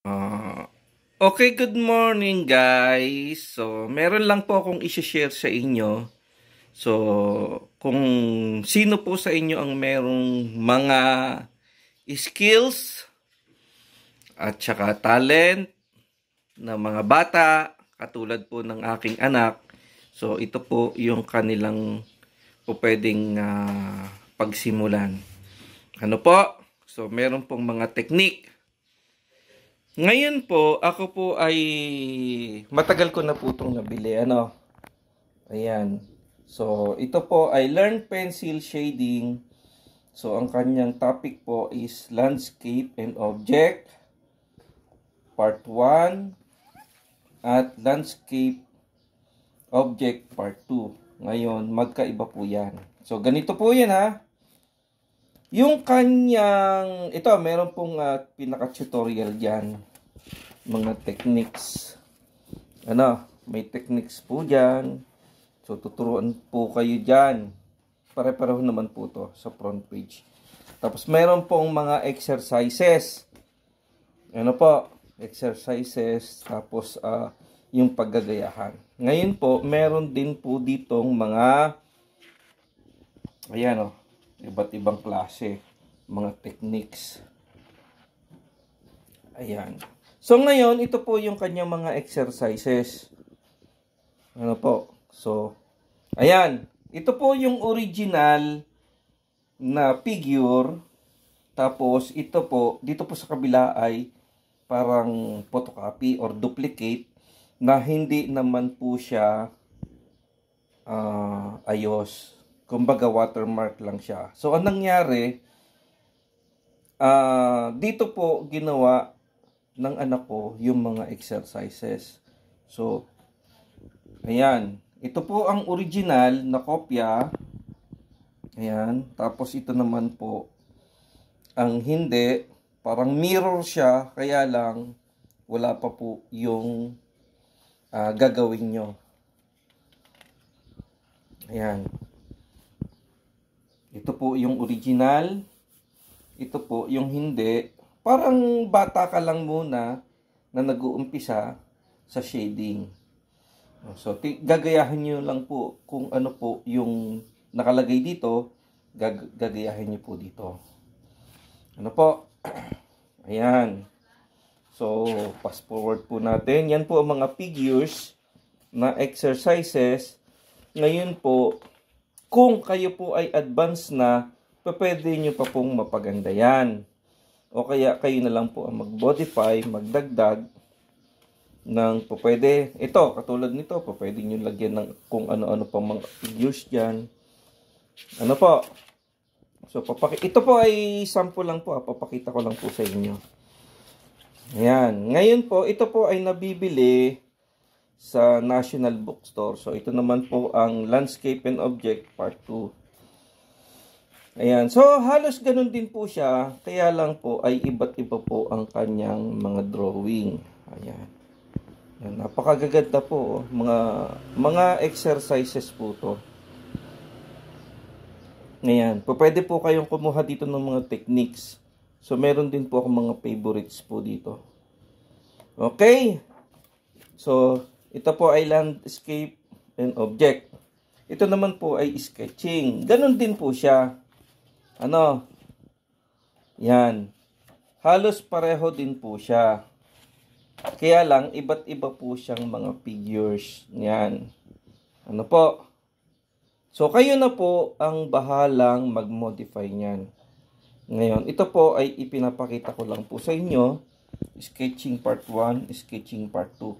Ah, okay, good morning guys. So, meron lang po akong i-share sa inyo. So, kung sino po sa inyo ang merong mga skills at saka talent na mga bata, katulad po ng aking anak. So, ito po yung kanilang po pwedeng pagsimulan. Ano po? So, meron pong mga technique. Ngayon po, ako po ay matagal ko na po itong nabili. Ayan. So, ito po ay Learn Pencil Shading. So, ang kanyang topic po is Landscape and Object, Part 1, at Landscape Object, Part 2. Ngayon, magkaiba po yan. So, ganito po yan ha. Yung kanyang, ito, meron pong pinaka-tutorial dyan. Mga techniques. May techniques po dyan. So, tuturuan po kayo dyan. Pare-pareho naman po to sa front page. Tapos, meron pong mga exercises. Exercises. Tapos, yung paggagayahan. Ngayon po, meron din po ditong mga, iba't ibang klase, mga techniques. Ayan. So, ngayon, ito po yung kanyang mga exercises. So, ayan. Ito po yung original na figure. Tapos, ito po, dito po sa kabila ay parang photocopy or duplicate na hindi naman po siya ayos. Kumbaga watermark lang siya. So, anong nangyari, dito po ginawa ng anak ko yung mga exercises. So, ayan. Ito po ang original na kopya. Ayan. Tapos ito naman po ang hindi. Parang mirror siya. Kaya lang wala pa po yung gagawin nyo. Ayan. Ito po yung original. Ito po yung hindi. Parang bata ka lang muna na nag-uumpisa sa shading. So, gagayahin nyo lang po kung ano po yung nakalagay dito. Gagayahin nyo po dito. Ayan. So, fast forward po natin. Yan po ang mga figures na exercises. Ngayon po, kung kayo po ay advanced na, pwede nyo pa pong mapaganda yan. O kaya kayo na lang po ang mag-modify, magdagdag ng pwede. Ito, katulad nito, pwede nyo lagyan ng kung ano-ano pa mga figures dyan. So, ito po ay sample lang po. Papakita ko lang po sa inyo. Ayan. Ngayon po, ito po ay nabibili sa National Bookstore. So, ito naman po ang Landscape and Object Part 2. Ayan. So, halos ganun din po siya. Kaya lang po ay iba't iba po ang kanyang mga drawing. Ayan. Ayan. Napakagaganda po. Mga exercises po to. Ayan. Pwede po kayong kumuha dito ng mga techniques. So, meron din po akong mga favorites po dito. Okay. So, ito po ay landscape and object. Ito naman po ay sketching. Ganon din po siya. Yan. Halos pareho din po siya. Kaya lang, iba't iba po siyang mga figures. Yan. So, kayo na po ang bahalang mag-modify niyan. Ngayon, ito po ay ipinapakita ko lang po sa inyo. Sketching part 1, sketching part 2.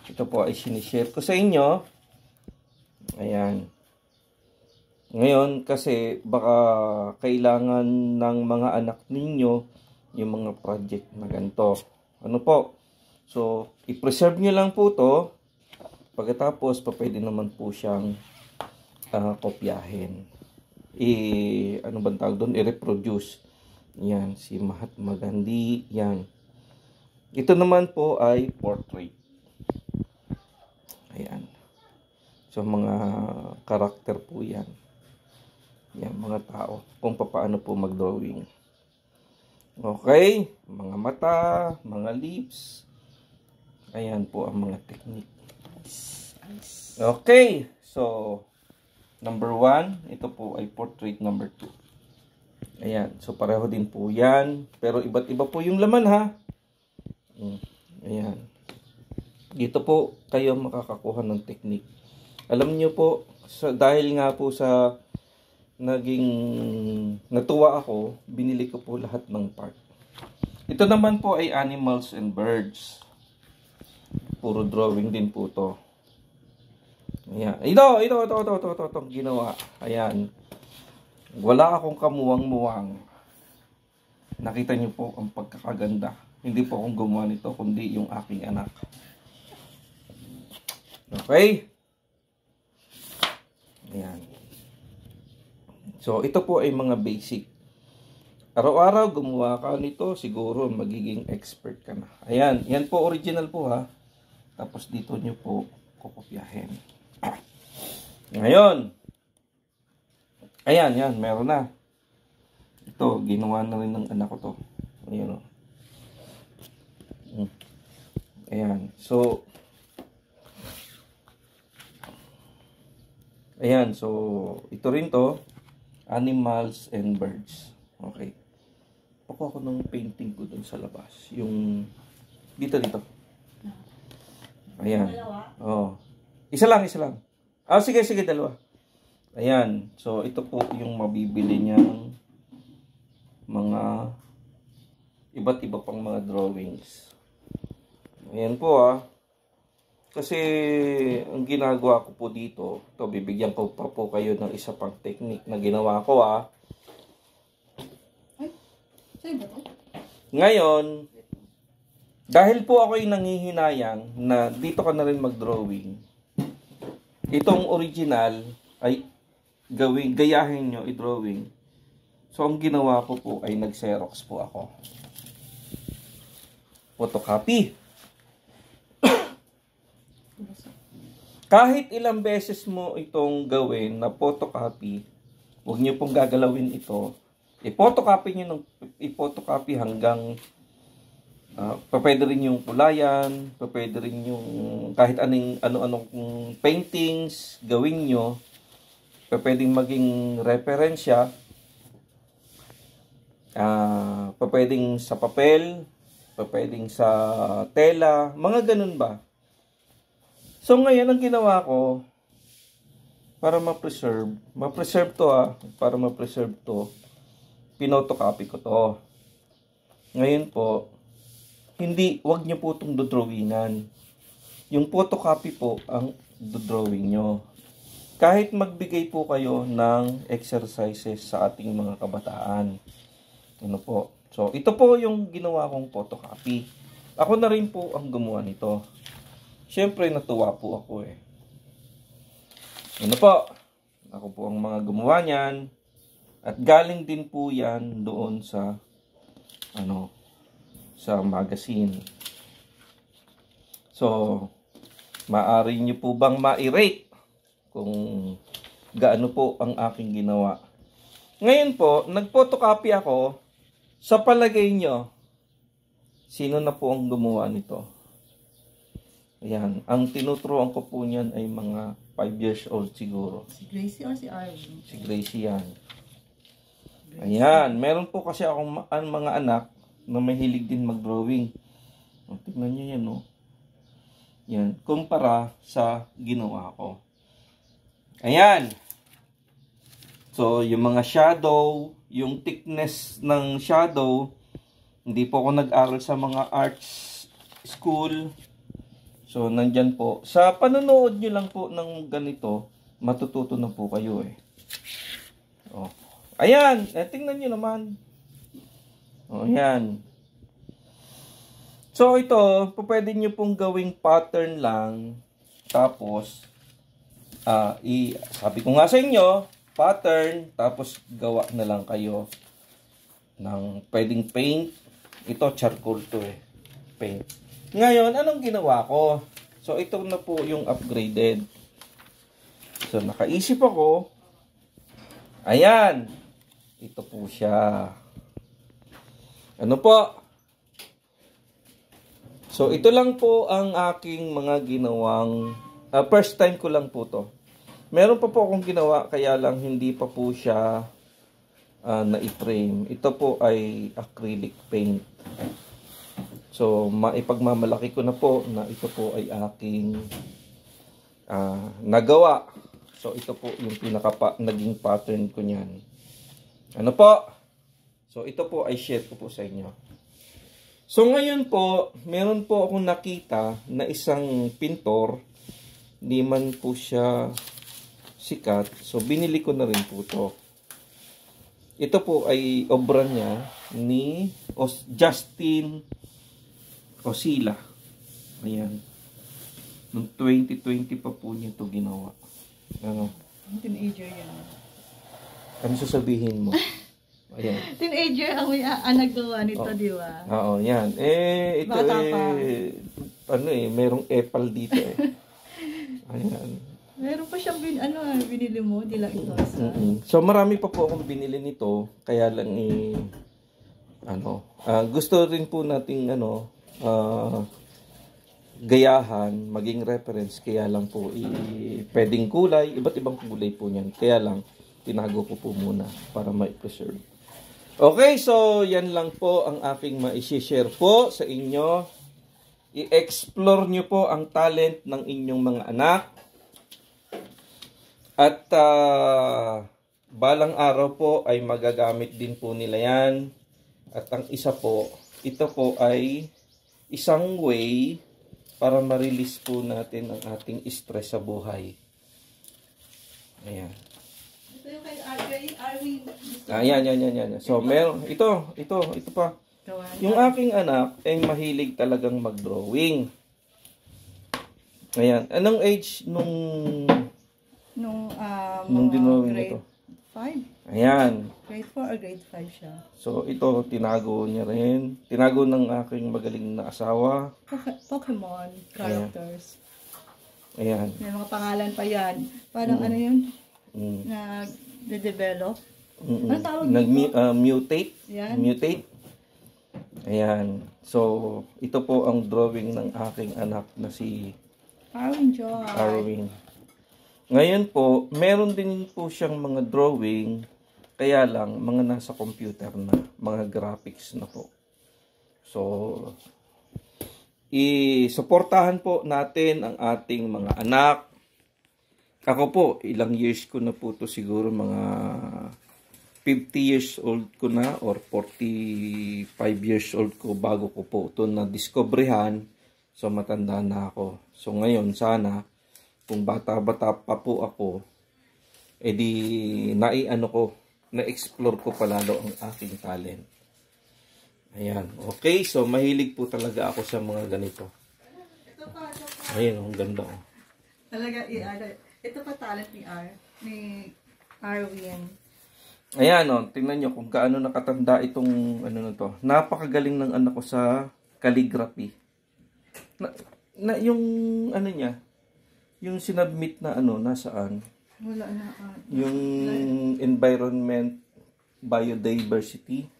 Ito po ay sinishare ko sa inyo. Ayan. Ngayon, kasi baka kailangan ng mga anak ninyo yung mga project na ganito. So, i-preserve nyo lang po to. Pagkatapos, pwede naman po siyang kopyahin. I-reproduce. Yan, si Mahatma Gandhi. Yan. Ito naman po ay portrait. Ayan. So, mga karakter po yan. Yan, mga tao. Kung paano po mag-drawing. Okay, mga mata, mga lips. Ayan po ang mga technique. Okay, so number 1, ito po ay portrait number 2. Ayan, so pareho din po yan. Pero iba't iba po yung laman ha. Ayan. Dito po kayo makakakuha ng technique. Alam nyo po, dahil nga po sa naging natuwa ako, binili ko po lahat ng part. Ito naman po ay animals and birds. Puro drawing din po to. Ayan. Ito ginawa. Ayan. Wala akong kamuwang-muwang. Nakita niyo po ang pagkakaganda. Hindi po akong gumawa nito, kundi yung aking anak. Okay? Ayan. So, ito po ay mga basic. Araw-araw gumawa ka nito, siguro magiging expert ka na. Ayan, yan po original po ha. Tapos dito nyo po kukopyahin. Ngayon, ayan, yan, meron na. Ito, ginawa na rin ng anak ko to. Ayan o. Ayan, so, ayan, so, ito rin to. Animals and birds. Okay. Pakuha ko ng painting ko dun sa labas. Yung dito. Ayan. Oh. Isa lang. Ah, sige, dalawa. Ayan. So, ito po yung mabibili niyang mga iba't iba pang mga drawings. Ayan po ah. Kasi ang ginagawa ko po dito, ito bibigyan ko pa po kayo ng isa pang technique na ginawa ko ah. Ngayon, dahil po ako'y nanghihinayang na dito ka na rin mag-drawing, itong original ay gayahin nyo i-drawing. So, ang ginawa ko po ay nag-xerox po ako. Photocopy. Kahit ilang beses mo itong gawin na photocopy, huwag nyo pong gagalawin ito. I-photocopy nyo ng i-photocopy hanggang pwede rin yung kulayan, pwede rin yung kahit ano-anong paintings gawin nyo, pwedeng maging referensya, pwedeng sa papel, pwedeng sa tela, mga ganun ba? So ngayon ang ginawa ko para ma-preserve to para ma-preserve to, pinotocopy ko to. Ngayon po, wag niyo po itong dodrawingan. Yung photocopy po ang dodrawing nyo. Kahit magbigay po kayo ng exercises sa ating mga kabataan. Ano po? So, ito po yung ginawa kong photocopy. Ako na rin po ang gumawa nito. Siyempre, natuwa po ako eh. Ano po? Ako po ang mga gumawa niyan. At galing din po yan doon sa sa magazine. So, maaari nyo po bang ma-rate kung gaano po ang aking ginawa. Ngayon po, nag-photocopy ako. Sa palagay nyo, sino na po ang gumawa nito? Ayan. Ang tinuturuan ko po niyan ay mga 5 years old siguro. Si Gracie or si Arvin? Si Gracie yan. Ayan. Meron po kasi akong mga anak na mahilig din mag-drawing. Tignan nyo yan, no? Yan. Kumpara sa ginawa ko. Ayan. So, yung mga shadow, yung thickness ng shadow, hindi po ako nag-aral sa mga arts school. So, nandyan po. Sa panonood nyo lang po ng ganito, matututo na po kayo eh. Oh. Ayan. Tingnan nyo naman. Oh, ayan. So, ito, pwede nyo pong gawing pattern lang. Tapos, sabi ko nga sa inyo, pattern, tapos gawa na lang kayo ng pwedeng paint. Ito, charcoal to eh. Paint. Ngayon, anong ginawa ko? So, ito na po yung upgraded. So, nakaisip ako. Ayan. Ito po siya. Ano po? So, ito lang po ang aking mga ginawang, first time ko lang po to. Meron pa po akong ginawa, kaya lang hindi pa po siya na-frame. Ito po ay acrylic paint. So, maipagmamalaki ko na po na ito po ay aking nagawa. So, ito po yung naging pattern ko niyan. Ano po? So, ito po ay share ko po sa inyo. So, ngayon po, meron po akong nakita na isang pintor. Di man po siya sikat. So, binili ko na rin po to. Ito po ay obra niya ni Justin Osila. Ayan. Noong 2020 pa po niya ito ginawa. Ano? Teenager yan. Ano sasabihin mo? Ayan. Teenager ang nagawa nito, di ba? Oo, yan. Ito Bata pa. Merong epal dito Ayan. Meron pa siyang binili mo, di lang ito. So, marami pa po akong binili nito. Kaya lang gusto rin po nating gayahan, maging reference, kaya lang po pwedeng kulay, iba't ibang kulay po niyan. Kaya lang, tinago ko po muna para ma-preserve. Okay, so yan lang po ang aking ma-share po sa inyo. I-explore nyo po ang talent ng inyong mga anak. At balang araw po ay magagamit din po nila yan. At ang isa po, ito po ay isang way para ma-release po natin ang ating stress sa buhay. Ayan. Ito yung kay Arwin. Yan. So, meron, ito pa. Yung aking anak ay mahilig talagang mag-drawing. Ayan. Anong age nung dinrawing grade ito? 5. Ayan. Grade 4 or grade 5 siya. So, ito, tinago niya rin. Tinago ng aking magaling na asawa. Pokemon characters. Ayan. May mga pangalan pa yan. Parang ano yun? Nag-develop. Ano tawag dito? Mutate. Yan. Mutate. Ayan. So, ito po ang drawing ng aking anak na si Arwin. Ngayon po, meron din po siyang mga drawing, kaya lang, mga nasa computer na, mga graphics na po. So, i-suportahan po natin ang ating mga anak. Ako po, ilang years ko na po to, siguro mga 50 years old ko na or 45 years old ko bago ko po ito na-discoveryhan. So, matanda na ako. So, ngayon, sana, kung bata-bata pa po ako, edi na-explore ko palalo ang aking talent. Ayan. Okay, so mahilig po talaga ako sa mga ganito. Ayan, ang ganda. Talaga, ito pa talent ni Arwin. Ayan, tingnan nyo kung gaano nakatanda itong na to. Napakagaling ng anak ko sa calligraphy. Yung niya, yung sinubmit na nasaan? Wala na. Yung environment, biodiversity.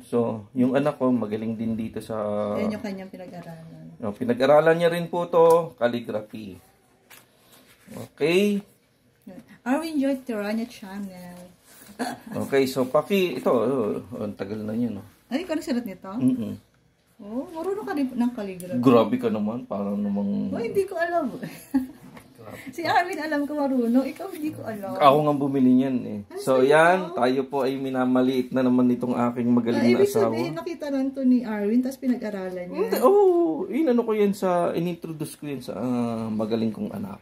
So, yung anak ko magaling din dito sa... Yan yung kanyang pinag-aralan. Pinag-aralan niya rin po to, calligraphy. Okay. Arwin Joy Tiranya Channel. Okay, so ito, ang tagal na niya, no? Ay, ikaw nagsulat nito? Oh, marunong ka rin ng calligraphy. Grabe ka naman, parang namang... Oh, hindi ko alam. Si Arwin alam ko marunong, ikaw hindi ko alam. Ako nga bumili niyan So yan, tayo po ay minamaliit na naman itong aking magaling na asawa. Ibig sabihin, nakita lang to ni Arwin, tapos pinag-aralan niya. Ko yan in-introduce ko yan sa magaling kong anak.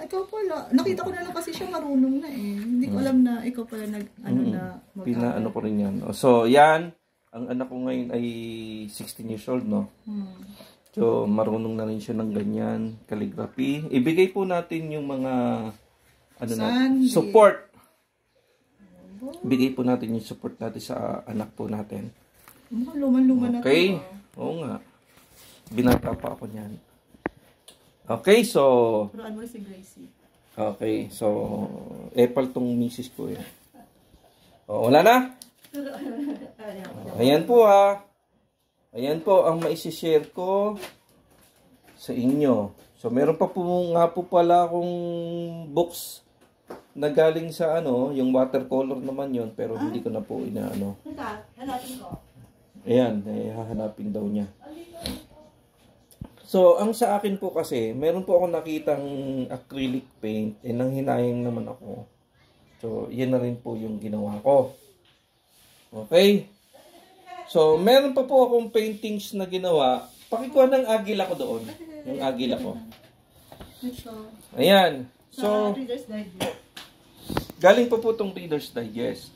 Ikaw pala. Nakita ko na lang kasi siya marunong na Hindi ko alam na ikaw pala Pinaano ko rin yan. So yan, ang anak ko ngayon ay 16 years old, no? So, marunong na rin siya ng ganyan, calligraphy. Ibigay po natin yung mga support. Ibigay po natin yung support natin sa anak po natin. Luman-luman na ito. Okay? Oo nga. Binata pa ako niyan. Okay, so... Turuan mo si Gracie. Okay, so... Epal tong misis ko Wala na? Ayan po ha. Ayan po ang maisishare ko sa inyo. So meron pa po nga po pala akong books na galing sa yung watercolor naman yon, pero hindi ko na po inaano. Hanapin ko. Ayan, hahanapin daw niya. So, ang sa akin po kasi, meron po ako nakitang acrylic paint, nanghinayang naman ako. So, yan na rin po yung ginawa ko. Okay? So, meron pa po akong paintings na ginawa. Pakikuha ng agila ko doon. Yung agila ko. Ayan. So, Reader's Digest. galing pa po itong Reader's Digest.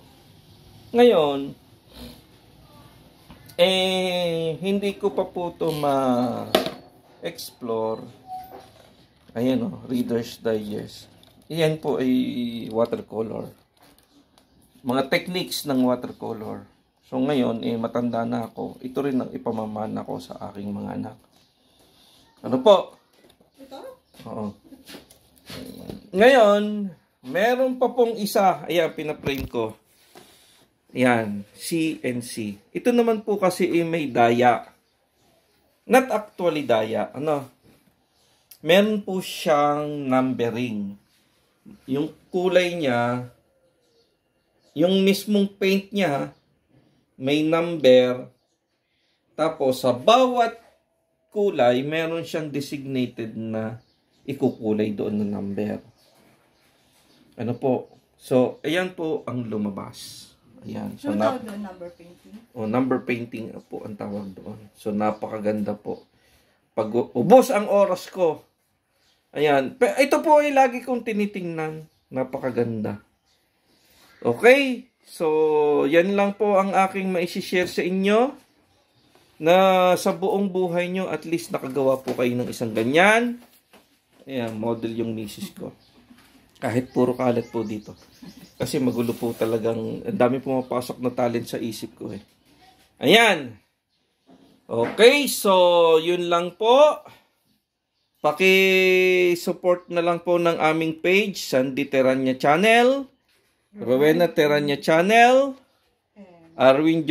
Ngayon, hindi ko pa po ito ma-explore. Ayan Reader's Digest. Yan po ay watercolor. Mga techniques ng watercolor. So ngayon, matanda na ako. Ito rin ang ipamamana ko sa aking mga anak. Ano po? Ito? Oo. Ngayon, meron pa pong isa. Ayan, pinaprint ko. Ayan, CNC. Ito naman po kasi may daya. Not actually daya. Meron po siyang numbering. Yung kulay niya, yung mismong paint niya, may number. Tapos, sa bawat kulay, meron siyang designated na ikukulay doon na number. Ano po? So, ayan po ang lumabas. Ayan. So, tawag doon, number painting? Number painting po ang tawag doon. So, napakaganda po. Pag ubos ang oras ko, ayan. Ito po ay lagi kong tinitingnan. Napakaganda. Okay. So, yan lang po ang aking maisishare sa inyo. Na sa buong buhay nyo, at least nakagawa po kayo ng isang ganyan. Ayan, model yung misis ko. Kahit puro kalat po dito. Kasi magulo po talagang, ang dami pumapasok na talent sa isip ko Ayan. Okay, so yun lang po. Paki-support na lang po ng aming page, Sandy Teranya Channel, Rowena Teranya Channel, Arwin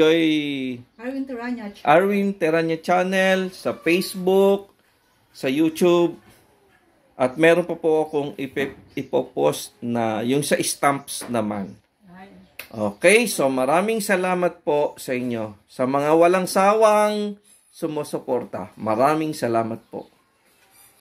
Teranya Channel, sa Facebook, sa YouTube, at meron pa po akong ipopost na yung sa stamps naman. Okay, so maraming salamat po sa inyo. Sa mga walang sawang sumusuporta, maraming salamat po.